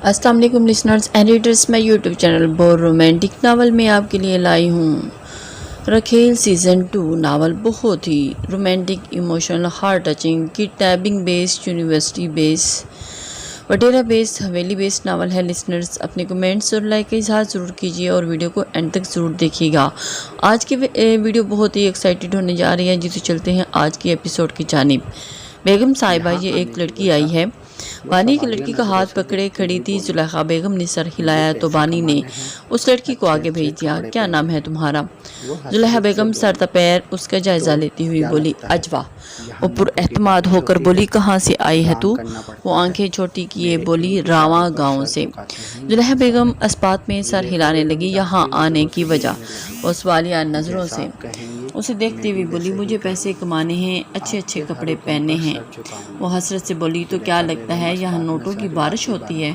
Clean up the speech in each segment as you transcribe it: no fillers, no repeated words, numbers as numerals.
السلام علیکم listeners and readers, میں یوٹیوب چینل بور رومانٹک ناول میں آپ کے لیے لائی ہوں رکھیل سیزن 2 ناول بہت ہی romantic, emotional, heart touching, kidnapping base, university base, وڈیرا بیس، حویلی بیس ناول ہے۔ لسنرز اپنے کمنٹس اور لائک کا اظہار ضرور کیجیے اور ویڈیو کو اینڈ تک ضرور دیکھیے گا۔ آج کی ویڈیو بہت ہی ایکسائٹڈ ہونے جا رہی ہے، جسے چلتے ہیں آج کی ایپیسوڈ کی جانب۔ بیگم صاحبہ، یہ ایک لڑکی آئی ہے۔ بانی ایک لڑکی کا ہاتھ پکڑے کھڑی تھی۔ زلیخا بیگم نے سر ہلایا تو بانی نے اس لڑکی کو آگے بھیج دیا۔ کیا نام ہے تمہارا؟ زلیخا بیگم سر تپیر اس کا جائزہ لیتی ہوئی بولی، اجوا۔ وہ پر اعتماد ہو کر بولی، کہاں سے آئی ہے تو؟ وہ آنکھیں چھوٹی کیے بولی، راواں گاؤں سے۔ زلیخا بیگم اسپات میں سر ہلانے لگی۔ یہاں آنے کی وجہ؟ وہ سوالیہ نظروں سے اسے دیکھتی ہوئی بولی، مجھے پیسے کمانے ہیں، اچھے اچھے کپڑے پہننے ہیں۔ وہ حسرت سے بولی، تو کیا لگتا ہے یہاں نوٹوں کی بارش ہوتی ہے؟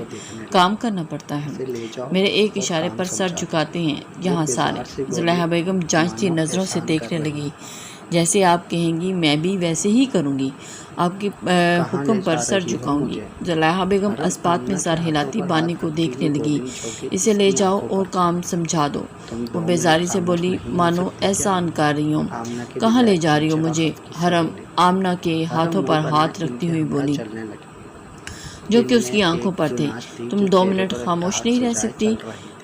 کام کرنا پڑتا ہے۔ میرے ایک اشارے پر سر جھکاتے ہیں یہاں سارے۔ زلیخا بیگم جانچتی نظروں سے دیکھنے لگی، جیسے آپ کہیں گی میں بھی ویسے ہی کروں گی، آپ کے حکم پر سر جھکاؤں گی۔ زلیخا بیگم اسپات میں سر ہلاتی بانی کو دیکھنے لگی، اسے لے جاؤ اور کام سمجھا دو۔ وہ بیزاری سے بولی، مانو احسان کر رہی ہوں۔ کہاں لے جا رہی ہو مجھے؟ حرم۔ آمنہ کے ہاتھوں پر ہاتھ رکھتی ہوئی بولی، جو کہ اس کی آنکھوں پر تھے۔ تم 2 منٹ خاموش نہیں رہ سکتی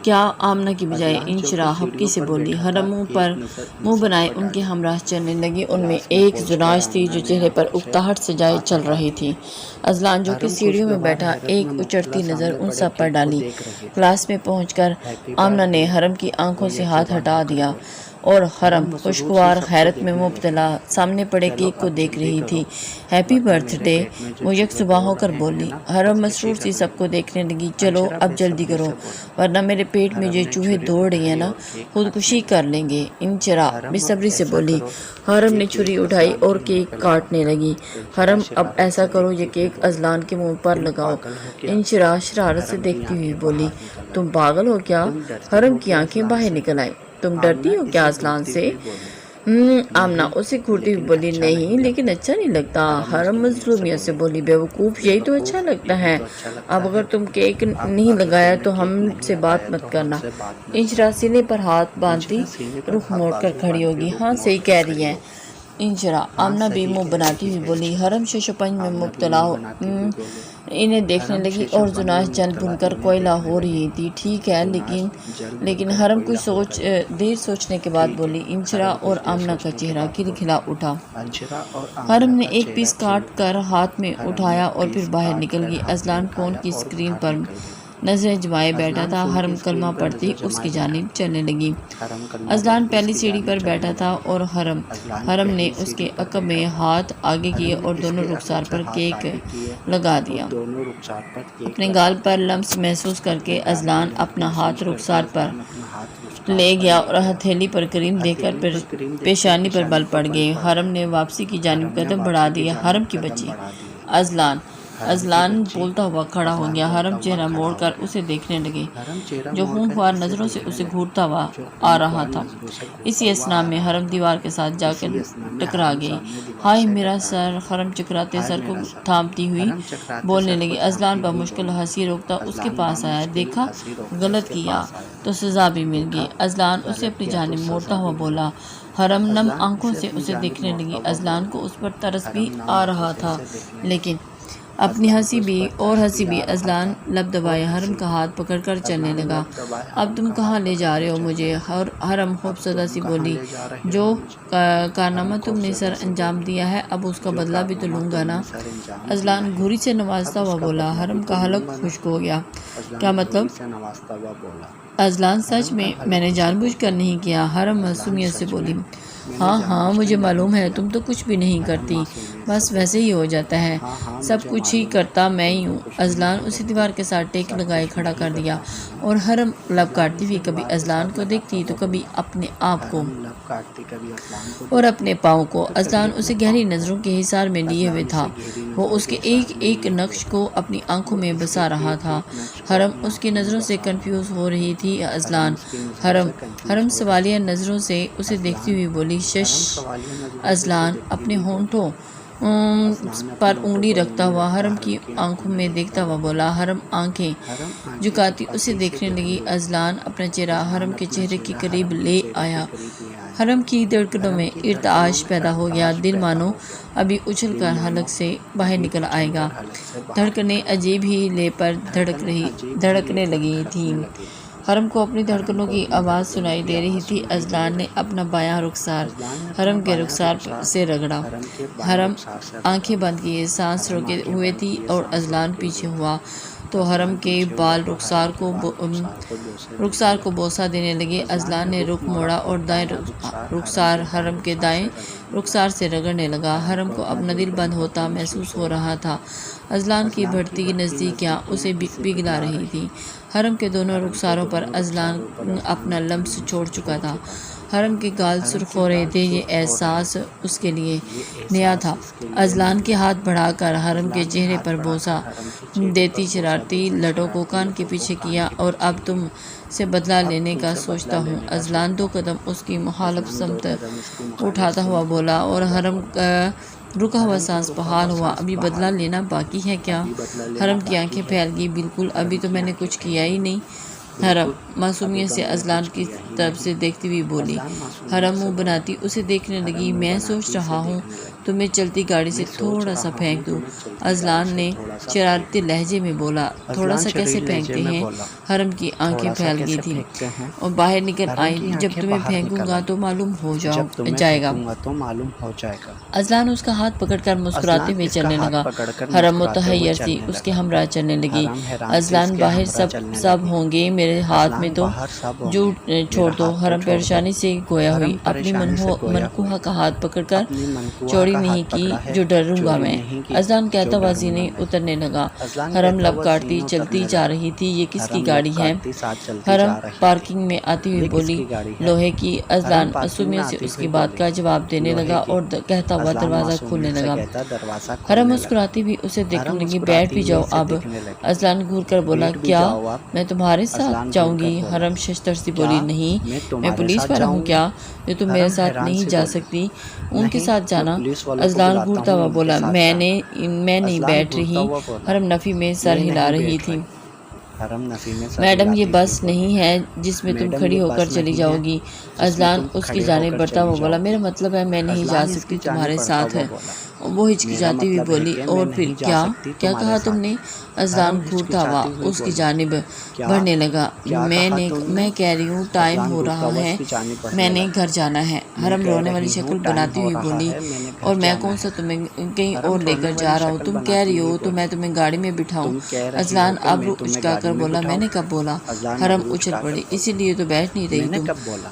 کیا؟ آمنہ کی بجائے انشرا ہبکی سے بولی۔ حرم منہ پر منہ بنائے ان کے ہمراہ چلنے لگی۔ ان میں ایک زناش تھی جو چہرے پر اکتاہٹ سے جائے چل رہی تھی۔ اذلان جو کہ سیڑھیوں میں بیٹھا، ایک اچڑتی نظر ان سب پر ڈالی۔ کلاس میں پہنچ کر آمنہ نے حرم کی آنکھوں سے ہاتھ ہٹا دیا اور حرم خوشگوار حیرت میں مبتلا سامنے پڑے کیک کو دیکھ رہی تھی۔ ہیپی برتھ ڈے، وہ یک صبح ہو کر بولی۔ حرم مسرور سی سب کو دیکھنے لگی، چلو اب جلدی کرو ورنہ میرے پیٹ میں جو چوہے دوڑ رہے ہیں نا، خودکشی کر لیں گے۔ انشرا بے صبری سے بولی۔ حرم نے چھری اٹھائی اور کیک کاٹنے لگی۔ حرم اب ایسا کرو یہ کیک اذلان کے منہ پر لگاؤ۔ انشرا شرارت سے دیکھتی ہوئی بولی، تم پاگل ہو کیا؟ حرم کی آنکھیں باہر نکل آئیں، تم ڈرتی ہو کیا اذلان سے؟ آمنہ اسے گھورتی ہوئی بولی، نہیں لیکن اچھا نہیں لگتا۔ حرم مظلومیت سے بولی، بیوقوف، یہی تو اچھا لگتا ہے۔ اب اگر تم کیک نہیں لگایا تو ہم سے بات مت کرنا۔ انشرا سینے پر ہاتھ باندھتی رخ موڑ کر کھڑی ہوگی۔ ہاں صحیح کہہ رہی ہے انشرا۔ آمنہ بھی منہ بناتی ہوئی بولی۔ حرم ششپنج میں مبتلا انہیں دیکھنے لگی اور زناش جل بھن کر کوئلہ ہو رہی تھی۔ ٹھیک ہے لیکن حرم کچھ دیر سوچنے کے بعد بولی۔ انشرا اور آمنہ کا چہرہ کھلکھلا اٹھا۔ حرم نے ایک پیس کاٹ کر ہاتھ میں اٹھایا اور پھر باہر نکل گئی۔ اذلان فون کی اسکرین پر نظریں جمائے بیٹھا تھا۔ حرم کلمہ پڑھتی اس کی جانب چلنے لگی۔ اذلان پہلی سیڑھی پر بیٹھا تھا اور حرم نے اس کے عقب میں ہاتھ آگے کیے اور دونوں رخسار پر کیک لگا دیا۔ اپنے گال پر لمس محسوس کر کے اذلان اپنا ہاتھ رخسار پر لے گیا اور ہتھیلی پر کریم دے کر پیشانی پر بل پڑ گئے۔ حرم نے واپسی کی جانب قدم بڑھا دیا۔ حرم کی بچی اذلان بولتا ہوا کھڑا ہو گیا۔ حرم چہرہ موڑ کر اسے دیکھنے لگے، جو ہونہار نظروں سے اسے گھورتا ہوا آ رہا تھا۔ اسی اثنا میں حرم دیوار کے ساتھ جا کر ٹکرا گئی۔ ہائے میرا سر! حرم چکراتے سر کو تھامتی ہوئی بولنے لگی۔ اذلان بمشکل ہنسی روکتا اس کے پاس آیا۔ دیکھا، غلط کیا تو سزا بھی مل گئی۔ اذلان اسے اپنی جانب موڑتا ہوا بولا۔ حرم نم آنکھوں سے اسے دیکھنے لگی۔ اذلان کو اس پر ترس بھی آ رہا تھا، لیکن اپنی ہنسی بھی اذلان لب دبائے حرم کا ہاتھ پکڑ کر چلنے لگا۔ اب تم کہاں لے جا رہے ہو مجھے؟ حرم خوفزدہ سی بولی، جو کارنامہ تم نے سر انجام دیا ہے اب اس کا بدلہ بھی تو لوں گا نا۔ اذلان گھوری سے نوازتا ہوا بولا۔ حرم کا حلق خشک ہو گیا۔ کیا مطلب؟ اذلان سچ میں نے جان بوجھ کر نہیں کیا۔ حرم معصومیت سے بولی، ہاں مجھے معلوم ہے، تم تو کچھ بھی نہیں کرتی، بس ویسے ہی ہو جاتا ہے، سب کچھ ہی کرتا میں ہی ہوں۔ اذلان اسے دیوار کے ساتھ ٹیک لگائے کھڑا کر دیا اور حرم لب کاٹتی ہوئی کبھی اذلان کو دیکھتی تو کبھی اپنے آپ کو اور اپنے پاؤں کو۔ اذلان اسے گہری نظروں کے حصار میں لیے ہوئے تھا، وہ اس کے ایک ایک نقش کو اپنی آنکھوں میں بسا رہا تھا۔ حرم اس کی نظروں سے کنفیوز ہو رہی تھی۔ اذلان حرم سوالیہ نظروں سے اسے دیکھتی ہوئی بولی، شش۔ اذلان اپنے ہونٹوں پر انگلی رکھتا ہوا حرم کی آنکھوں میں دیکھتا ہوا بولا۔ حرم آنکھیں جھکاتی اسے دیکھنے لگی۔ اذلان اپنا چہرہ حرم کے چہرے کے قریب لے آیا۔ حرم کی دھڑکنوں میں ارتعاش پیدا ہو گیا، دل مانو ابھی اچھل کر حلق سے باہر نکل آئے گا۔ دھڑکنیں عجیب ہی لے پر دھڑکنے لگی تھیں۔ حرم کو اپنی دھڑکنوں کی آواز سنائی دے رہی تھی۔ اذلان نے اپنا بایاں رخسار حرم کے رخسار سے رگڑا۔ حرم آنکھیں بند کیے سانس روکے ہوئے تھی اور اذلان پیچھے ہوا تو حرم کے بال رخسار کو بوسہ دینے لگے۔ اذلان نے رخ موڑا اور دائیں رخسار حرم کے دائیں رخسار سے رگڑنے لگا۔ حرم کو اپنا دل بند ہوتا محسوس ہو رہا تھا۔ اذلان کی بڑھتی نزدیکیاں اسے پگھلا رہی تھیں۔ حرم کے دونوں رخساروں پر اذلان اپنا لمس چھوڑ چکا تھا۔ حرم کے گال سرخ ہو رہے تھے، یہ احساس اس کے لیے نیا تھا۔ اذلان کے ہاتھ بڑھا کر حرم کے چہرے پر بوسہ دیتی شرارتی لٹوں کو کان کے پیچھے کیا۔ اور اب تم سے بدلہ لینے کا سوچتا ہوں۔ اذلان 2 قدم اس کی مخالف سمت اٹھاتا ہوا بولا اور حرم کا رکا ہوا سانس بحال ہوا۔ ابھی بدلہ لینا باقی ہے کیا؟ حرم کی آنکھیں پھیل گئی۔ بالکل، ابھی تو میں نے کچھ کیا ہی نہیں۔ حرم معصومیت سے اذلان کی طرف سے دیکھتی ہوئی بولی۔ حرم منہ بناتی اسے دیکھنے لگی۔ میں سوچ رہا ہوں تمہیں چلتی گاڑی سے تھوڑا سا پھینک دوں۔ اذلان نے شرارتی لہجے میں بولا۔ تھوڑا سا کیسے پھینکتے ہیں؟ حرم کی آنکھیں پھیل گئی تھیں اور باہر نکل آئیں۔ جب تمہیں پھینکوں گا تو معلوم ہو جائے گا۔ اذلان اس کا ہاتھ پکڑ کر مسکراتے ہوئے چلنے لگا۔ حرم متحیر تھی، اس کے ہمراہ چلنے لگی۔ اذلان باہر سب ہوں گے، میرے ہاتھ میں تو جھوٹ چھوڑ دو۔ حرم پریشانی سے گویا ہوئی۔ اپنی منکوہہ کا ہاتھ پکڑ کر چوڑی نہیں کی جو ڈروں گا میں۔ اذلان کہتا ہوا زینے اترنے لگا۔ حرم لب کاٹتی چلتی جا رہی تھی۔ یہ کس کی گاڑی ہے؟ حرم پارکنگ میں آتی ہوئی بولی۔ لوہے کی۔ اذلان معصومیت سے اس کی بات کا جواب دینے لگا اور کہتا ہوا دروازہ کھولنے لگا۔ حرم مسکراتی ہوئی اسے دیکھنے لگی۔ بیٹھ بھی جاؤ اب۔ اذلان گھور کر بولا۔ کیا میں تمہارے ساتھ جاؤں گی؟ حرم ششدر سی بولی۔ نہیں، میں پولیس والا ہوں کیا جو تم میرے ساتھ نہیں جا سکتی؟ ان کے ساتھ جانا۔ اذلان گھورتا ہوا بولا۔ میں نہیں بیٹھ رہی۔ حرم نفی میں سر ہلا رہی تھی۔ میڈم، یہ بس نہیں ہے جس میں تم کھڑی ہو کر چلی جاؤ گی۔ اذلان اس کی جانب بڑھتا ہوا بولا۔ میرا مطلب ہے میں نہیں جا سکتی تمہارے ساتھ ہے۔ وہ ہچکچاتی ہوئی بولی۔ اور پھر کیا کہا تم نے؟ اذلان گھورتا ہوا اس کی جانب بڑھنے لگا۔ میں کہہ رہی ہوں ٹائم ہو رہا ہے، میں نے گھر جانا ہے۔ حرم رونے والی شکل بناتی ہوئی بولی۔ اور میں کون سا تمہیں کہیں اور لے کر جا رہا ہوں؟ تم کہہ رہی ہو تو میں تمہیں گاڑی میں بٹھاؤں۔ اذلان ابرو اچکا کر بولا۔ میں نے کب بولا؟ حرم اچھل پڑی۔ اسی لیے تو بیٹھ نہیں رہی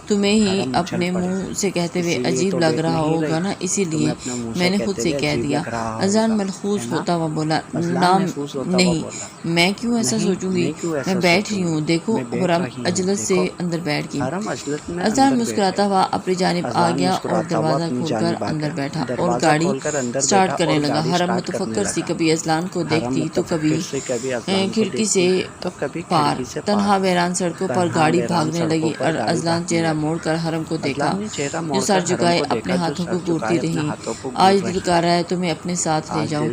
تمہیں ہی اپنے منہ سے کہتے ہوئے عجیب لگ رہا ہوگا نا، اسی لیے میں نے خود سے کہہ دیا۔ اذلان ملحوظ ہوتا ہوا بولا۔ نام نہیں، میں کیوں ایسا سوچوں گی؟ میں بیٹھ رہی ہوں، دیکھو۔ حرم عجلت سے اندر بیٹھ گئی۔ اذلان مسکراتا ہوا اپنی جانب آ گیا اور دروازہ کھول کر اندر بیٹھا اور گاڑی سٹارٹ کرنے لگا۔ حرم متفکر سی کبھی اذلان کو دیکھتی تو کبھی کھڑکی سے پار۔ تنہا ویران سڑکوں پر گاڑی بھاگنے لگی اور اذلان چہرہ موڑ کر حرم کو دیکھا جو سر جھکائے اپنے ہاتھوں کو گھورتی رہی۔ آج دل کر رہا ہے تمہیں اپنے ساتھ لے جاؤں۔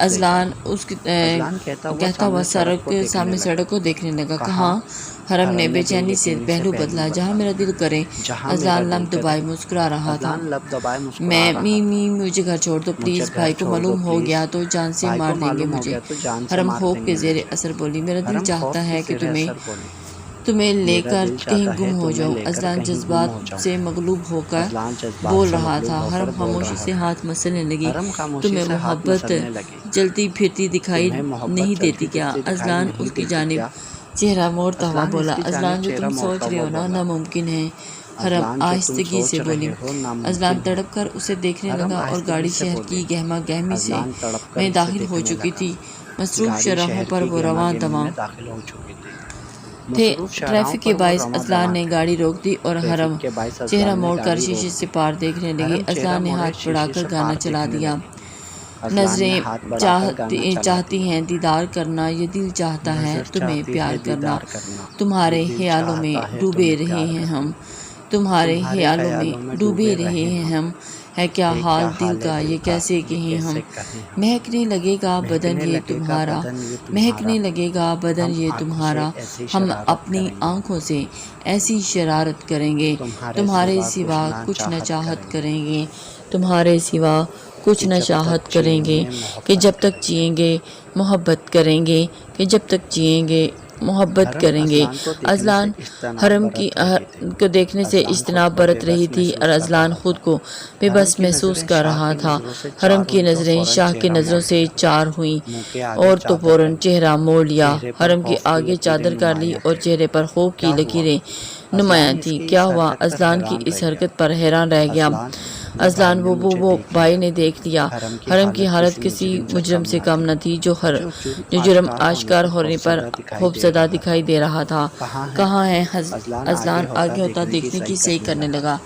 اذلان کہتا ہوا سامنے سڑک کو دیکھنے لگا۔ کہاں؟ حرم نے بے چینی سے پہلو بدلا۔ جہاں میرا دل کرے۔ اذلان لب دبائے مسکرا رہا تھا۔ مجھے گھر چھوڑ دو پلیز، بھائی کو معلوم ہو گیا تو جان سے مار دیں گے مجھے۔ حرم خوف کے زیر اثر بولی۔ میرا دل چاہتا ہے کہ تمہیں لے کر کہیں گم ہو جاؤں۔ اذلان جذبات سے مغلوب ہو کر بول رہا تھا۔ حرم خاموشی سے ہاتھ مسلنے لگی۔ تمہیں محبت جلتی پھرتی دکھائی نہیں دیتی کیا؟ اذلان اس کی جانب چہرہ موڑتا ہوا بولا۔ اذلان جو تم سوچ رہے ہو نا ناممکن ہے۔ حرم آہستگی سے بولی۔ اذلان تڑپ کر اسے دیکھنے لگا اور گاڑی شہر کی گہما گہمی میں داخل ہو چکی تھی۔ مصروف شاہراہوں پر وہ رواں دواں تھے۔ ٹریفک کے باعث اذلان نے گاڑی روک دی اور حرم چہرہ موڑ کر شیشے سے پار دیکھنے لگی۔ اذلان نے ہاتھ بڑھا کر گانا چلا دیا۔ نظریں چاہتی ہیں دیدار کرنا، یہ دل چاہتا ہے تمہیں پیار کرنا۔ تمہارے خیالوں میں ڈوبے رہے ہیں ہم، تمہارے خیالوں میں ڈوبے رہے ہیں ہم۔ ہے کیا حال دل کا یہ کیسے کہیں ہم، مہکنے لگے گا بدن یہ تمہارا، مہکنے لگے گا بدن یہ تمہارا، ہم اپنی آنکھوں سے ایسی شرارت کریں گے، تمہارے سوا کچھ نہ چاہت کریں گے، تمہارے سوا کچھ نہ چاہت کریں گے، کہ جب تک جئیں گے محبت کریں گے، کہ جب تک جئیں گے محبت کریں گے۔ ازلان حرم کو دیکھنے سے اجتناب برت رہی تھی اور ازلان خود کو بے بس محسوس کر رہا تھا۔ حرم کی نظریں شاہ کی نظروں سے چار ہوئیں اور تو فوراً چہرہ موڑ لیا، حرم کے آگے چادر کر لی اور چہرے پر خوف کی لکیریں نمایاں تھیں۔ کیا ہوا؟ ازلان کی اس حرکت پر حیران رہ گیا۔ ازلان وہ بھائی نے دیکھ لیا۔ حرم کی حالت کسی مجرم سے کم نہ تھی جو جرم آشکار ہونے پر خوفزدہ دکھائی دے رہا تھا۔ کہاں ہے؟ ازلان آگے ہوتا دیکھنے کی صحیح کرنے لگا۔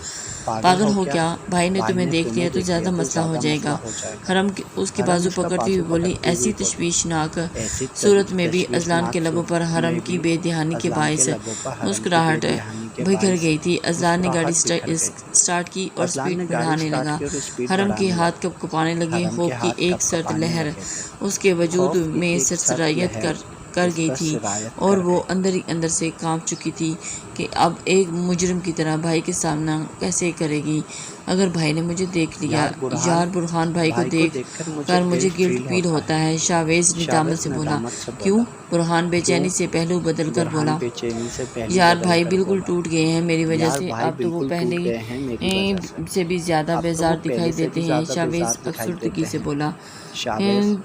پاگل ہو کیا؟ بھائی نے تمہیں دیکھ لیا تو زیادہ مسئلہ ہو جائے گا۔ حرم اس کی بازو پکڑتی ہوئی بولی۔ ایسی تشویشناک صورت میں بھی ازلان کے لبوں پر حرم کی بے دہانی کے باعث مسکراہٹ بکھر گئی تھی۔ ازلان نے گاڑی سٹارٹ کی اور سپیڈ بڑھانے لگا۔ حرم کے ہاتھ کپ کپانے لگے، خوف کی ایک سرد لہر اس کے وجود میں سرسرایت کر گئی تھی اور وہ اندر ہی اندر سے کانپ چکی تھی کہ اب ایک مجرم کی طرح بھائی کے سامنا کیسے کرے گی۔ اگر بھائی نے مجھے دیکھ لیا، یار برہان بھائی کو دیکھ کر مجھے گلٹ فیل ہوتا ہے، شاویز ندامت سے بولا۔ کیوں؟ برہان بے چینی سے پہلو بدل کر بولا۔ یار بھائی بالکل ٹوٹ گئے ہیں میری وجہ سے، اب تو وہ پہلے سے بھی زیادہ بیزار دکھائی دیتے ہیں، شاویز افسردگی سے بولا۔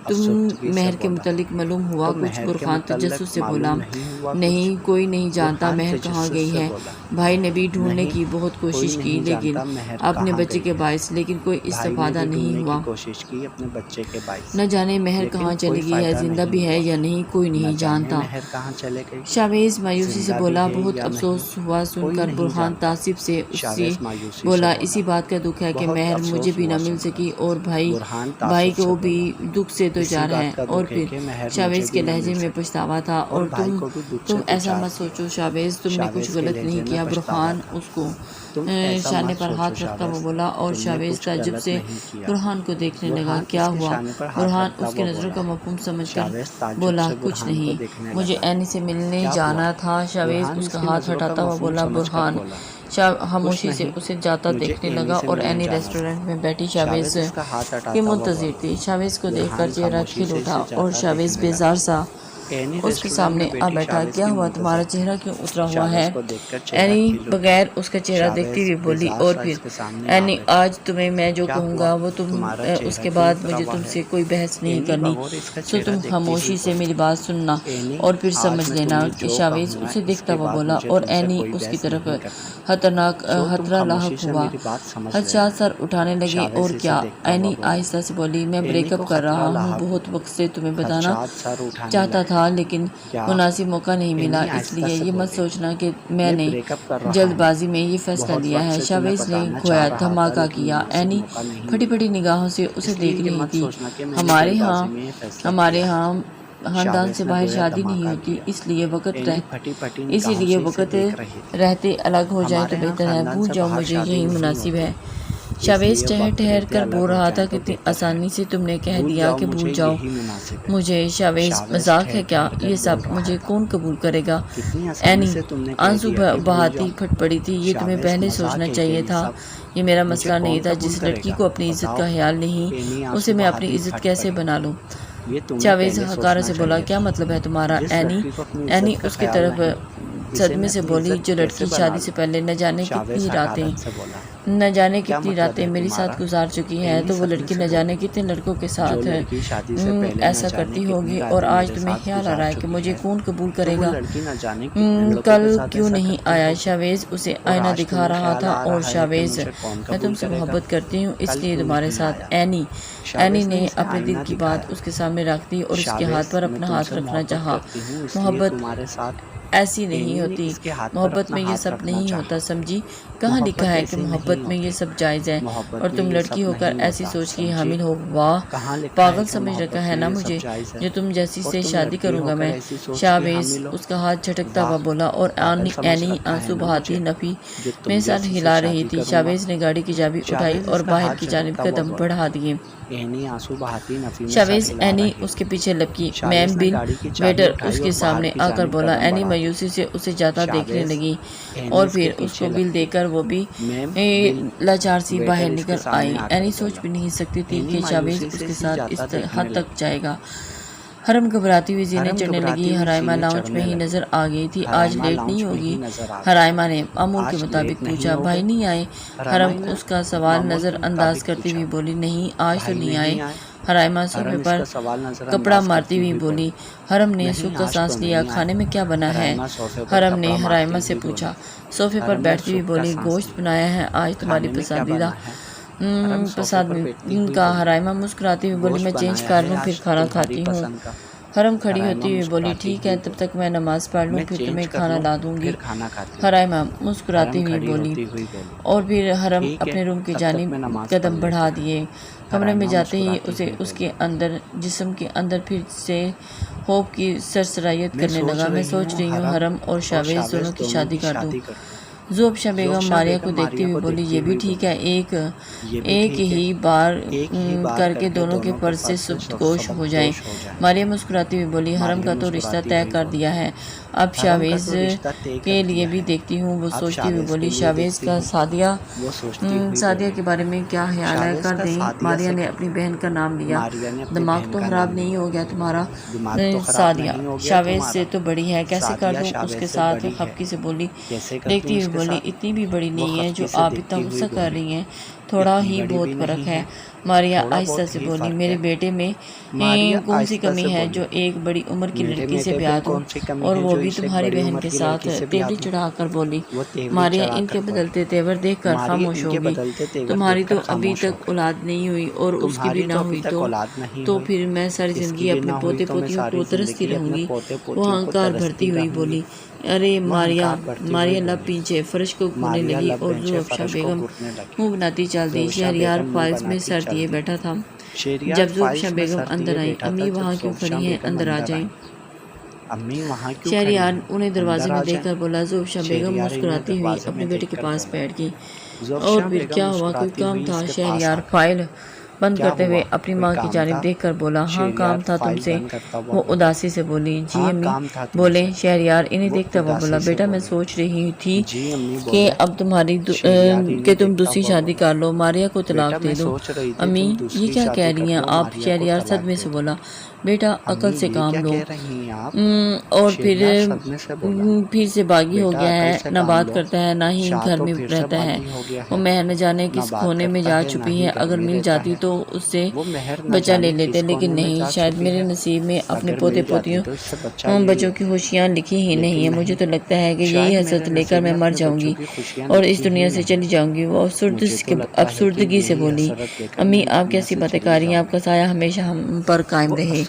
تم مہر کے متعلق معلوم ہوا کچھ؟ برہان تجسس سے بولا۔ نہیں، کوئی نہیں جانتا مہر کہاں گئی ہے۔ بھائی نے بھی ڈھونڈنے کی بہت کوشش کی لیکن اپنے بچے کے باعث، لیکن کوئی استفادہ نہیں ہوا۔ نہ جانے مہر کہاں چلی گئی ہے، زندہ بھی ہے یا نہیں، کوئی نہیں جانتا۔ شاویز مایوسی سے بولا۔ بہت افسوس ہوا سن کر۔ برہان تعصب سے اس سے بولا۔ اسی بات کا دکھ ہے کہ مہر مجھے بھی نہ مل سکی اور بھائی کو بھی دکھ سے دوچار ہے۔ اور پھر شاویز کے لہجے میں پچھتاوا تھا۔ اور تم ایسا مت سوچو شاویز، تم نے کچھ غلط نہیں کیا۔ برہان اس کو شانے پر ہاتھ رکھتا ہوا بولا اور شاویز تعجب سے برہان کو دیکھنے لگا۔ کیا ہوا؟ برہان اس کی نظروں کا مفہوم سمجھ کر بولا۔ کچھ نہیں، مجھے اینی سے ملنے جانا تھا۔ شاویز اس کا ہاتھ ہٹاتا ہوا بولا۔ برہان خاموشی سے اسے جاتا دیکھنے لگا اور اینی ریسٹورنٹ میں بیٹھی شاویز کے منتظر تھی۔ شاویز کو دیکھ کر چہرہ کھل اٹھا اور شاویز بیزار سا اس کے سامنے آ بیٹھا۔ کیا ہوا؟ تمہارا چہرہ کیوں اترا ہوا ہے؟ اینی بغیر اس کا چہرہ دیکھتے ہوئے بولی۔ اور پھر اینی، آج تمہیں میں جو کہوں گا وہ اس کے بعد مجھے تم سے کوئی بحث نہیں کرنی، سو تم خاموشی سے میری بات سننا اور پھر سمجھ لینا کہ شاویز اسے دیکھتا ہوا بولا اور اینی اس کی طرف خطرہ لاحق ہوا۔ خدشات سر اٹھانے لگے۔ اور کیا؟ اینی آہستہ سے بولی۔ میں بریک اپ کر رہا ہوں، بہت وقت سے تمہیں بتانا چاہتا تھا لیکن مناسب موقع نہیں ملا، اس لیے یہ مت سوچنا کہ میں نے جلد بازی میں یہ فیصلہ لیا ہے۔ شاویز نے گویا دھماکہ کیا۔ اینی پھٹی پھٹی نگاہوں سے اسے دیکھ رہی تھی۔ ہمارے ہاں خاندان سے باہر شادی نہیں ہوتی، اسی لیے وقت رہتے الگ ہو جائے تو بہتر ہے۔ بھول جاؤ مجھے، یہی مناسب ہے۔ شاویز ٹھہر کر بول رہا تھا۔ کتنی آسانی سے تم نے کہہ دیا کہ بھول جاؤ مجھے۔ شاویز مذاق ہے کیا یہ سب؟ مجھے کون قبول کرے گا؟ اینی آنسو بہاتی پھٹ پڑی تھی۔ یہ تمہیں پہلے سوچنا چاہیے تھا، یہ میرا مسئلہ نہیں تھا۔ جس لڑکی کو اپنی عزت کا خیال نہیں، اسے میں اپنی عزت کیسے بنا لوں؟ شاویز حقارت سے بولا۔ کیا مطلب ہے تمہارا؟ اینی اس کی طرف صدمے سے بولی۔ جو لڑکی شادی سے پہلے نہ جانے کتنی راتیں میرے ساتھ گزار چکی ہے، تو وہ لڑکی نہ جانے کتنے لڑکوں کے ساتھ ایسا کرتی ہوگی، اور آج تمہیں خیال آ رہا ہے کہ مجھے کون قبول کرے گا؟ کل کیوں نہیں آیا؟ شاویز اسے آئینہ دکھا رہا تھا۔ اور شاویز، میں تم سے محبت کرتی ہوں، اس لیے تمہارے ساتھ۔ اینی نے اپنے دل کی بات اس کے سامنے رکھ دی اور اس کے ہاتھ پر اپنا ہاتھ رکھنا چاہا۔ محبت ایسی نہیں ہوتی، محبت میں یہ سب نہیں ہوتا، سمجھی؟ کہاں لکھا ہے کہ محبت میں یہ سب جائز ہے اور تم لڑکی ہو کر ایسی سوچ کی حامل ہو؟ واہ، پاگل سمجھ رکھا ہے نا مجھے، جو تم جیسی سے شادی کروں گا میں۔ شاویز اس کا ہاتھ جھٹکتا ہوا بولا اور اینی آنسو بہاتی نفی میں سر ہلا رہی تھی۔ شاویز نے گاڑی کی چابی اٹھائی اور باہر کی جانب قدم بڑھا دیے۔ شاویز اینی اس کے پیچھے لپکی۔ میم بل۔ ویٹر اس کے سامنے آ کر بولا۔ اینی مایوسی سے اسے جاتا دیکھنے لگی اور پھر اس کو بل دے کر وہ بھی لاچار سی باہر نکل آئی۔ اینی سوچ بھی نہیں سکتی تھی کہ شاویز اس کے ساتھ اس حد تک جائے گا۔ حرم گھبراتی ہوئی زینیں چڑھنے لگی۔ حرائمہ لاؤنج میں ہی نظر آ گئی تھی۔ آج لیٹ نہیں ہوگی؟ حرائمہ نے معمول کے مطابق پوچھا۔ بھائی نہیں آئے؟ حرم اس کا سوال نظر انداز کرتی ہوئی بولی۔ نہیں، آج تو نہیں آئے۔ حرائمہ صوفے پر کپڑا مارتی ہوئی بولی۔ حرم نے سکھ کا سانس لیا۔ کھانے میں کیا بنا ہے؟ حرم نے حرائمہ سے پوچھا۔ صوفے پر بیٹھتی ہوئی بولی۔ گوشت بنایا ہے آج تمہاری پسندیدہ پسند کا۔ حرائمہ مسکراتی ہوئی بولی۔ میں چینج کر لوں پھر کھانا کھاتی ہوں۔ حرم کھڑی ہوتی ہوئی بولی۔ ٹھیک ہے، تب تک میں نماز پڑھ لوں پھر تمہیں کھانا لا دوں گی۔ حرائمہ مسکراتی ہوئی بولی اور پھر حرم اپنے روم کی جانب قدم بڑھا دیے۔ کمرے میں جاتے ہی اسے اس کے اندر جسم کے اندر پھر سے خوف کی سرسرایت کرنے لگا۔ میں سوچ رہی ہوں حرم اور شاویز دونوں کی شادی کر دوں۔ زوبشہ بیگم ماریہ کو دیکھتی ہوئی بولی۔ یہ بھی ٹھیک ہے، ایک ہی بار کر کے دونوں کے فرض سے سبکدوش ہو جائیں۔ ماریہ مسکراتی ہوئی بولی۔ حرم کا تو رشتہ طے کر دیا ہے، اب شاویز کے لیے بھی دیکھتی ہوں۔ وہ سوچتی ہوئی بولی۔ شاویز کا سعدیہ کے بارے میں کیا خیال ہے؟ کر دیں؟ ماریہ نے اپنی بہن کا نام لیا۔ دماغ تو خراب نہیں ہو گیا تمہارا؟ سعدیہ شاویز سے تو بڑی ہے، کیسے کر دوں؟ اس کے ساتھ خفگی سے بولی۔ دیکھتی ہوئی بولی۔ اتنی بھی بڑی نہیں ہے جو آپ اتنا غصہ کر رہی ہیں، تھوڑا ہی بہت فرق ہے۔ ماریہ آہستہ سے بولی۔ میرے بیٹے میں کون سی کمی ہے جو ایک بڑی عمر کی لڑکی سے بیاہ دوں، اور وہ بھی تمہاری بہن کے ساتھ؟ تیوری چڑھا کر بولی۔ ماریہ ان کے بدلتے تیور دیکھ کر خاموش ہو گئی۔ تمہاری تو ابھی تک اولاد نہیں ہوئی اور اس کی بھی نہ ہوئی تو پھر میں ساری زندگی اپنے پوتے پوتیوں کو ترستی رہوں گی، وہ ہنکار بھرتی ہوئی بولی۔ ارے ماریہ لب پیچھے فرش کو گھومنے لگی اور زوبشہ بیگم منہ بناتی چل دی۔ شہریار فائلز میں سر دیے بیٹھا تھا۔ جب زوبشہ بیگم اندر آئی۔ امی وہاں کیوں کھڑی ہیں؟ اندر آ جائیں۔ شہریار انہیں دروازے میں دیکھ کر بولا۔ زوبشہ بیگم مسکراتی ہوئی اپنے بیٹے کے پاس بیٹھ گئی۔ اور پھر کیا ہوا؟ کوئی کام تھا؟ شہریار فائل بند کرتے ہوئے اپنی ماں کی جانب دیکھ کر بولا۔ ہاں کام تھا تم سے؟ وہ اداسی سے بولی۔ جی امی بولے۔ شہریار انہیں دیکھتا ہوا بولا۔ بیٹا میں سوچ رہی تھی کہ اب تم دوسری شادی کر لو، ماریہ کو طلاق دے دو۔ امی یہ کیا کہہ رہی ہیں آپ؟ شہریار صدمے سے بولا۔ بیٹا عقل سے کام لو۔ اور پھر سے باغی ہو گیا ہے، نہ بات کرتا ہے نہ ہی گھر میں رہتا ہے۔ وہ مہر نہ جانے کس کونے میں جا چھپی ہے، اگر مل جاتی تو اس سے بچہ لے لیتے، لیکن نہیں، شاید میرے نصیب میں اپنے پوتے پوتیوں بچوں کی خوشیاں لکھی ہی نہیں ہیں۔ مجھے تو لگتا ہے کہ یہی حسرت لے کر میں مر جاؤں گی اور اس دنیا سے چلی جاؤں گی۔ وہ افسردگی سے بولی۔ امی آپ کیسی باتیں کر رہی ہیں؟ آپ کا سایہ ہمیشہ ہم پر قائم رہے،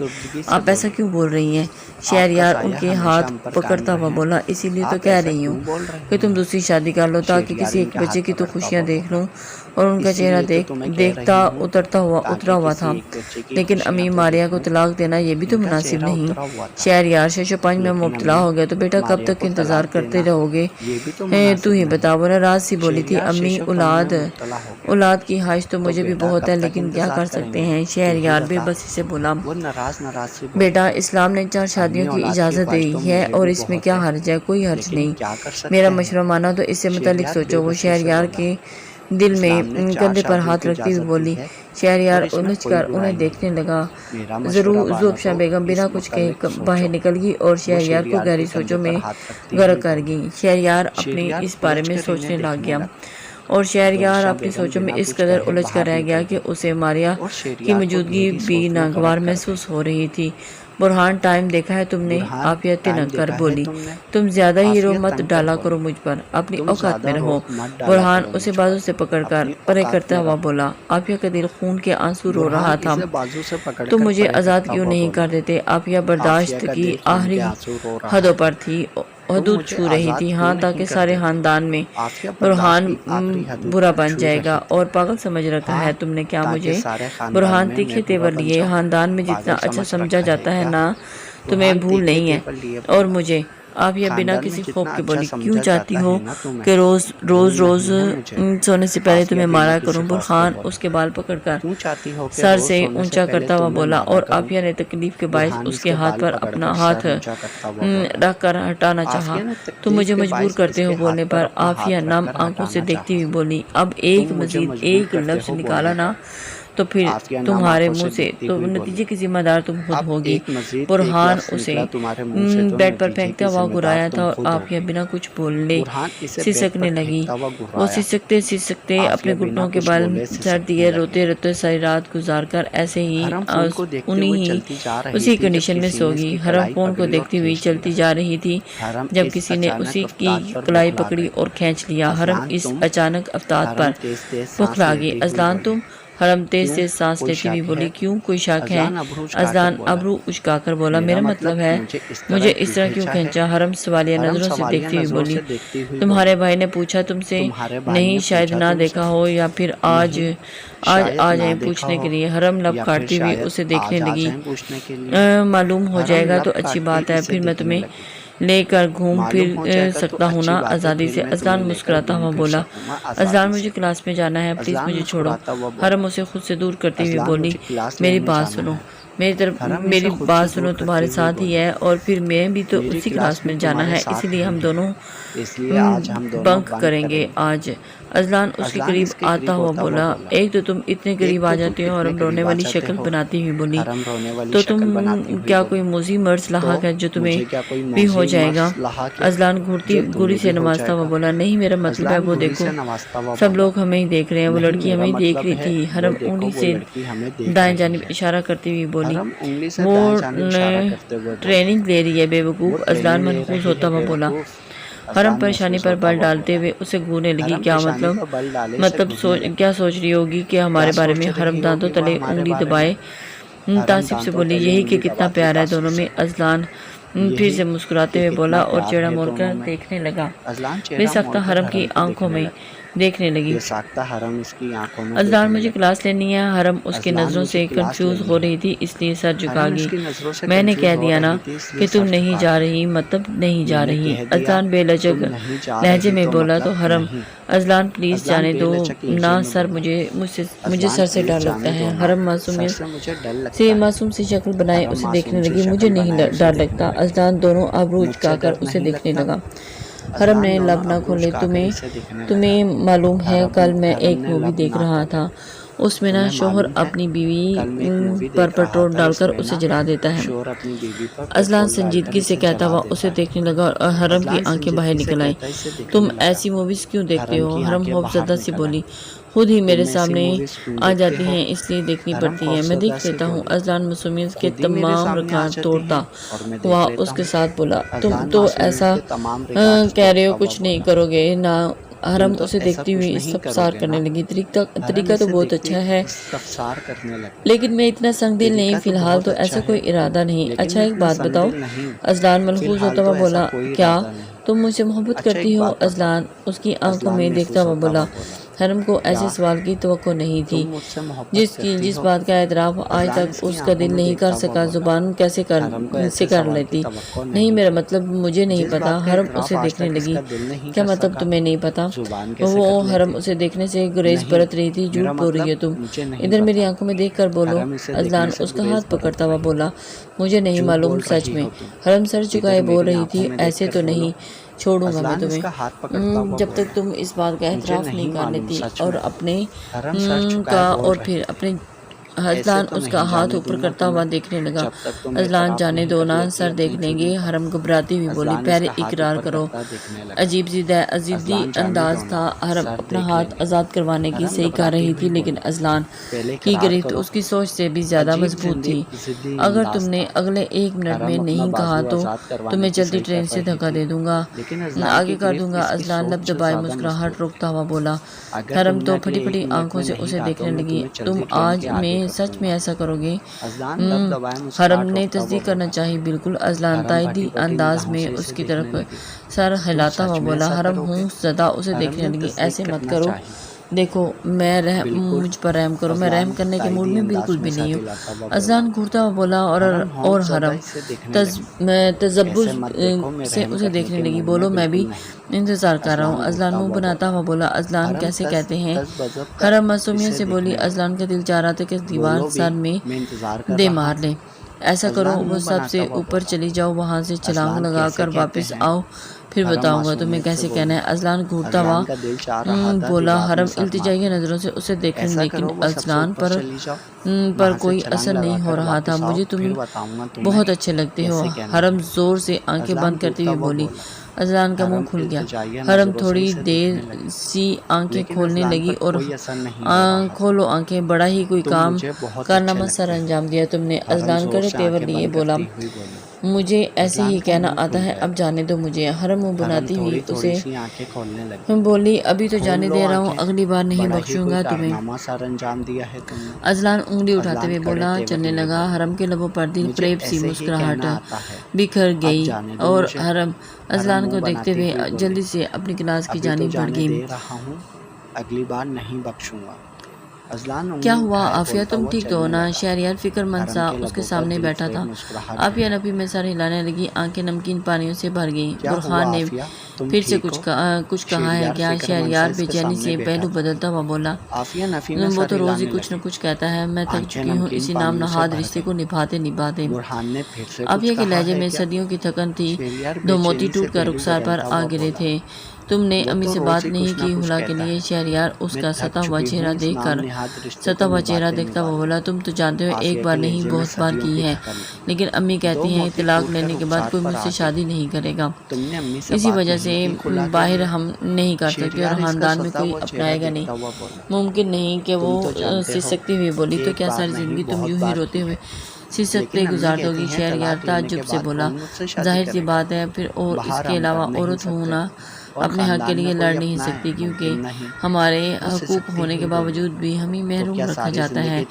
آپ ایسا کیوں بول رہی ہیں؟ شہریار ان کے ہاتھ پکڑتا ہوا بولا۔ اسی لیے تو کہہ رہی ہوں کہ تم دوسری شادی کر لو تاکہ کسی ایک بچے کی تو خوشیاں دیکھ لوں۔ اور ان کا چہرہ دیکھتا اترا ہوا تھا۔ لیکن امی ماریہ کو طلاق دینا یہ بھی تو مناسب نہیں۔ شہریار شش و پنج میں مبتلا ہو گیا تو بیٹا کب تک انتظار کرتے رہو گے؟ تو ہی بتا۔ وہ ناراض سی بولی تھی۔ امی اولاد کی خواہش تو مجھے بھی بہت ہے، لیکن کیا کر سکتے ہیں؟ شہریار بے بسی سے بولا۔ بیٹا اسلام نے 4 شادیوں کی اجازت دی ہے اور اس میں کیا حرج ہے؟ کوئی حرج نہیں۔ میرا مشورہ مانا تو اس سے متعلق سوچو۔ وہ شہریار کے دل میں کندھے پر ہاتھ رکھتی ہوئی بولی۔ شہریار الجھ کر انہیں دیکھنے لگا۔ ضرور زوبشہ بیگم بنا کچھ کہے باہر نکل گئی اور شہریار کو گہری سوچوں میں غرق کر گئی۔ شہریار اپنے اس بارے میں سوچنے لگ گیا اور شہریار اپنی سوچوں میں اس قدر الجھ کر رہ گیا کہ اسے ماریہ کی موجودگی بھی ناگوار محسوس ہو رہی تھی۔ برہان ٹائم دیکھا ہے تم نے؟ عافیہ تنک کر بولی۔ تم زیادہ ہیرو مت ڈالا کرو مجھ پر، اپنی اوقات میں رہو۔ برہان اسے بازو سے پکڑ کر پرے کرتا ہوا بولا۔ عافیہ کا دل خون کے آنسو رو رہا تھا۔ تم مجھے آزاد کیوں نہیں کر دیتے؟ عافیہ برداشت کی آخری حدوں پر تھی۔ حدود چھو رہی تھی، ہاں تاکہ سارے خاندان میں برہان برا بن جائے گا اور پاگل سمجھ رکھا ہے تم نے کیا مجھے؟ برہان تیکھے تیور لیے خاندان میں جتنا اچھا سمجھا جاتا ہے نا، تمہیں بھول نہیں ہے اور مجھے آپ یہ بنا کسی خوف کے بولی کیوں چاہتی ہو کہ روز سونے سے پہلے تمہیں مارا کروں؟ برہان اس کے بال پکڑ کر سر سے اونچا کرتا ہوا بولا اور عافیہ نے تکلیف کے باعث اس کے ہاتھ پر اپنا ہاتھ رکھ کر ہٹانا چاہا۔ تم مجھے مجبور کرتے ہو بولنے پر، عافیہ نم آنکھوں سے دیکھتی ہوئی بولی۔ اب مزید ایک لفظ نکالا نا تو پھر تمہارے منہ سے تو نتیجے کی ذمہ دار تم خود ہوگی۔ برہان اسے بیڈ پر پھینکتا ہوا گرایا تھا اور عافیہ بنا کچھ بولے سسکنے لگی۔ وہ سسکتے اپنے گھٹنوں کے بل سر دیے روتے روتے ساری رات گزار کر ایسے ہی اسی کنڈیشن میں سو گئی۔ حرم فون کو دیکھتی ہوئی چلتی جا رہی تھی جب کسی نے اسی کی کلائی پکڑی اور کھینچ لیا۔ حرم اس اچانک افتاد پر بوکھلا گئی۔ اذلان تم؟ حرم تیز سانس لیتی ہوئی بولی۔ کیوں، کوئی شک ہے؟ اذلان ابرو اچکا کر بولا، میرا مطلب ہے مجھے اس طرح کیوں کھینچا؟ حرم سوالیہ نظروں سے دیکھتی ہوئی بولی، تمہارے بھائی نے پوچھا تم سے؟ نہیں، شاید نہ دیکھا ہو یا پھر آج آ جائیں پوچھنے کے لیے۔ حرم لب کاٹتی ہوئی اسے دیکھنے لگی۔ معلوم ہو جائے گا تو اچھی بات ہے، پھر میں تمہیں لے کر گھوم پھر سکتا ہوں نا آزادی سے۔ اذلان مسکراتا ہوا بولا، اذلان مجھے کلاس میں جانا ہے، پلیز مجھے چھوڑو۔ حرم اسے خود سے دور کرتی ہوئی بولی، میری بات سنو، میری بات سنو، تمہارے ساتھ ہی ہے اور پھر میں بھی تو اسی کلاس میں جانا ہے، اسی لیے ہم دونوں بنک کریں گے آج۔ اذلان اس کے قریب آتا ہوا بولا، ایک تو تم اتنے قریب آ جاتے ہو۔ حرم رونے والی شکل بناتی ہوئی بولی، تو تم کیا کوئی موذی مرض لاحق ہے جو تمہیں بھی ہو جائے گا؟ اذلان گھڑی سے نوازتا ہوا بولا، نہیں، میرا مطلب ہے وہ دیکھو سب لوگ ہمیں ہی دیکھ رہے ہیں، وہ لڑکی ہمیں ہی دیکھ رہی تھی۔ حرم انگلی سے دائیں جانب اشارہ کرتی ہوئی بولی، وہ ٹریننگ لے رہی ہے بے وقوف۔ اذلان منحوس ہوتا ہوا بولا۔ حرم پریشانی پر بل ڈالتے ہوئے اسے گھورنے لگی، کیا مطلب کیا سوچ رہی ہوگی کہ ہمارے بارے میں؟ حرم دانتوں تلے انگلی دبائے تعصب سے بولی، یہی کہ کتنا پیار ہے دونوں میں۔ اذلان پھر سے مسکراتے ہوئے بولا اور چہرہ موڑ کر دیکھنے لگا، بے ساختہ حرم کی آنکھوں میں دیکھنے لگی۔ اذلان مجھے کلاس لینی ہے۔ حرم اس کی نظروں سے کنفیوز ہو رہی تھی، اس لیے سر جھکا گئی۔ میں نے کہہ دیا نا کہ تم نہیں جا رہی، مطلب نہیں جا رہی۔ اذلان بے لجگ لہجے میں بولا تو حرم، اذلان پلیز جانے دو نا سر، مجھے سر سے ڈر لگتا ہے۔ حرم معصوم سی شکل بنائے اسے دیکھنے لگی، مجھے نہیں ڈر لگتا۔ اذلان دونوں ابرو اچکا کر اسے دیکھنے لگا۔ حرم نے لب نہ کھولے، تمہیں معلوم ہے کل میں ایک مووی دیکھ رہا تھا، اس میں نا شوہر اپنی بیوی پر پیٹرول ڈال کر اسے جلا دیتا ہے۔ اذلان سنجیدگی سے کہتا ہوا اسے دیکھنے لگا اور حرم کی آنکھیں باہر نکل آئیں۔ تم ایسی موویز کیوں دیکھتے ہو؟ حرم خوفزدہ سی بولی، خود ہی میرے سامنے آ جاتی ہیں اس لیے دیکھنی پڑتی ہیں، میں دیکھ لیتا ہوں۔ اذلان معصومیت کے تمام رکن توڑتا ہوا اس کے ساتھ بولا، تم تو ایسا کہہ رہے ہو کچھ نہیں کرو گے نا؟ حرم اسے دیکھتی ہوئی استفسار کرنے لگی، طریقہ تو بہت اچھا ہے لیکن میں اتنا سنگ دل نہیں، فی الحال تو ایسا کوئی ارادہ نہیں۔ اچھا ایک بات بتاؤ؟ اذلان ملحوظ ہوتا ہوا بولا، کیا تم مجھ سے محبت کرتی ہو؟ اذلان اس کی آنکھوں میں دیکھتا ہوا بولا۔ حرم کو ایسے سوال کی توقع نہیں تھی، جس بات کا اعتراف آج تک اس کا دل نہیں کر سکا، زبان کیسے کر لیتی؟ نہیں، میرا مطلب مجھے نہیں پتا۔ حرم اسے دیکھنے لگی، کیا مطلب تمہیں نہیں پتا؟ وہ حرم اسے دیکھنے سے گریز برت رہی تھی، جھوٹ بول رہی ہو تم، ادھر میری آنکھوں میں دیکھ کر بولو۔ اذلان اس کا ہاتھ پکڑتا ہوا بولا، مجھے نہیں معلوم سچ میں۔ حرم سر جھکائے بول رہی تھی، ایسے تو نہیں چھوڑوں گا میں تمہیں جب تک تم اس بات کا اعتراف نہیں کر لیتی اور اپنے کا اور پھر اپنے۔ اذلان اس کا ہاتھ اوپر کرتا ہوا دیکھنے لگا۔ اذلان جانے دو نا، سر دیکھ لیں گے۔ حرم گھبراتی ہوئی بولی، پہلے اقرار کرو۔ عجیب ضدی انداز تھا۔ حرم اپنا ہاتھ آزاد کروانے کی صحیح کر رہی تھی لیکن اذلان کی گرفت اس کی سوچ سے بھی زیادہ مضبوط تھی۔ اگر تم نے اگلے 1 منٹ میں نہیں کہا تو تمہیں چلتی ٹرین سے دھکا دے دوں گا، آگے کر دوں گا۔ اذلان لب دبائے مسکراہٹ روکتا ہوا بولا۔ حرم تو پھٹی پھٹی آنکھوں سے اسے دیکھنے لگی، تم آج میں سچ میں ایسا کرو گے؟ حرم نے تصدیق کرنا چاہی، بالکل۔ ازلان تائیدی انداز میں اس کی طرف سر ہلاتا ہوا بولا۔ حرم ہوں زدہ اسے دیکھنے لگی۔ ایسے مت کرو، دیکھو مجھ پر رحم کرو، میں رحم کرنے کے موڈ میں بالکل بھی نہیں ہوں۔ ازلان گھورتا ہوا بولا اور حرم تذبذب سے اسے دیکھنے لگی۔ بولو، میں بھی انتظار کر رہا ہوں۔ ازلان منہ بناتا ہوا بولا، ازلان کیسے کہتے ہیں؟ حرم معصومیت سے بولی۔ ازلان کا دل چاہ رہا تھا کہ دیوار سر میں دے مار لے۔ ایسا کرو، وہ سب سے اوپر چلی جاؤ، وہاں سے چھلانگ لگا کر واپس آؤ، پھر بتاؤں گا تمہیں کیسے کہنا ہے۔ ازلان گھورتا ہوا بولا۔ حرم التجائی نظروں سے اسے دیکھنے، لیکن ازلان پر کوئی اثر نہیں ہو رہا تھا۔ مجھے تم بہت اچھے لگتے ہو، حرم زور سے آنکھیں بند کرتے ہوئے بولی۔ ازلان کا منہ کھل گیا۔ حرم تھوڑی دیر سی آنکھیں کھولنے لگی اور کھولو آنکھیں، بڑا ہی کوئی کارنامہ سر انجام دیا تم نے۔ ازلان کڑے تیور لیے بولا، مجھے ایسے ہی کہنا آتا ہے، اب جانے دو مجھے۔ حرم منہ بناتی ہوئی اسے بولی، ابھی تو جانے دے رہا ہوں، اگلی بار نہیں بخشوں گا تمہیں۔ ازلان انگلی اٹھاتے ہوئے بولا، چلنے لگا۔ حرم کے لبوں پر دل فریب سی مسکراہٹ بکھر گئی اور حرم ازلان کو دیکھتے ہوئے جلدی سے اپنی کلاس کی جانب بڑھ گئی۔ اگلی بار نہیں بخشوں گا۔ کیا ہوا عافیہ، تم ٹھیک تو ہو نا؟ شہریار فکر مند سا اس کے سامنے بیٹھا تھا۔ عافیہ نفی میں سر ہلانے لگی، آنکھیں نمکین پانیوں سے بھر گئیں۔ برہان نے پھر سے کچھ کہا ہے کیا؟ شہریار بے چینی سے پہلو بدلتا ہوا بولا، وہ تو روز ہی کچھ نہ کچھ کہتا ہے، میں تھک چکی ہوں اسی نام نہاد رشتے کو نبھاتے۔ عافیہ کے لہجے میں صدیوں کی تھکن تھی، دو موتی ٹوٹ کر رخسار پر آ گرے تھے۔ تم نے امی سے بات نہیں کی حلا کے لیے؟ شہریار اس کا ستا ہوا چہرہ دیکھتا ہوا بولا، تم تو جانتے ہو ایک بار نہیں بہت بار کی ہے، لیکن امی کہتی ہیں طلاق لینے کے بعد کوئی مجھ سے شادی نہیں کرے گا، اسی وجہ سے باہر ہم نہیں کر سکتے اور خاندان میں کوئی اپنائے گا نہیں، ممکن نہیں کہ وہ سسکتی ہوئی بولی، تو کیا ساری زندگی تم یوں ہی روتے ہوئے سسکتے گزار دو گی؟ شہریار تعجب سے بولا، ظاہر سی بات ہے، پھر اور اس کے علاوہ عورت ہونا اپنے حق کے لیے لڑ نہیں سکتی، کیونکہ ہمارے حقوق ہونے کے باوجود بھی ہمیں محروم رکھا جاتا ہے،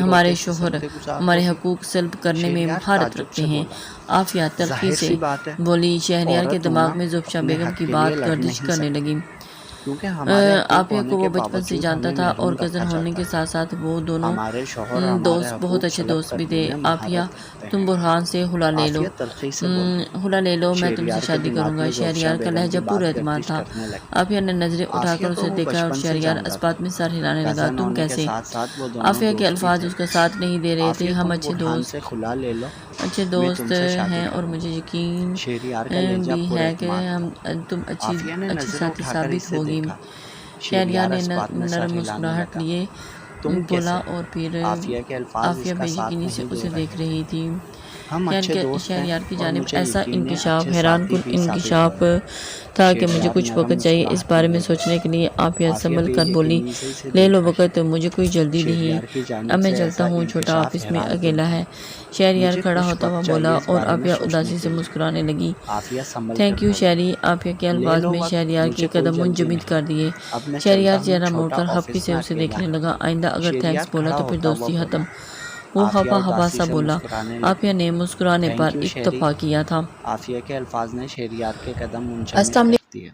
ہمارے شوہر ہمارے حقوق سلب کرنے میں مہارت رکھتے ہیں۔ عافیہ تلخی سے بولی۔ شہریار کے دماغ میں زوفشا بیگم کی بات گردش کرنے لگی۔ عافیہ کو وہ بچپن سے جانتا تھا اور کزن ہونے کے ساتھ ساتھ وہ دونوں دوست بہت اچھے دوست بھی تھے۔ عافیہ، تم برہان سے ہلا لے لو، میں تم سے شادی کروں گا۔ شہریار کا لہجہ پورا اعتماد تھا۔ عافیہ نے نظریں اٹھا کر اسے دیکھا اور شہریار اسبات میں سر ہلانے لگا۔ تم کیسے؟ عافیہ کے الفاظ اس کا ساتھ نہیں دے رہے تھے۔ ہم اچھے دوست ہیں اور مجھے یقین بھی ہے کہ تم اچھی ساتھی ثابت ہوگی۔ شہریار نے نرم مسکراہٹ لیے بولا اور پھر عافیہ بے یقینی سے اسے دیکھ رہی تھی۔ شہریار کی جانب ایسا انکشاف حیران کن انکشاف تھا کہ مجھے کچھ وقت چاہیے اس بارے میں سوچنے کے لیے۔ عافیہ سنبھل کر بولی، لے لو وقت، مجھے کوئی جلدی نہیں، اب میں چلتا ہوں، چھوٹا آفس میں اکیلا ہے۔ شہریار کھڑا ہوتا ہوا بولا اور عافیہ اداسی سے مسکرانے لگی۔ تھینک یو شہری، عافیہ کے الفاظ میں شہریار کے قدم منجمد کر دیے۔ شہریار چہرہ موڑ کر خفگی سے اسے دیکھنے لگا۔ آئندہ اگر تھینکس بولا تو پھر دوستی ختم، وہ ہوا سا بولا۔ عافیہ نے مسکرانے پر اکتفا کیا تھا۔ عافیہ کے الفاظ نے شہریار کے قدم منجمد کر دیے۔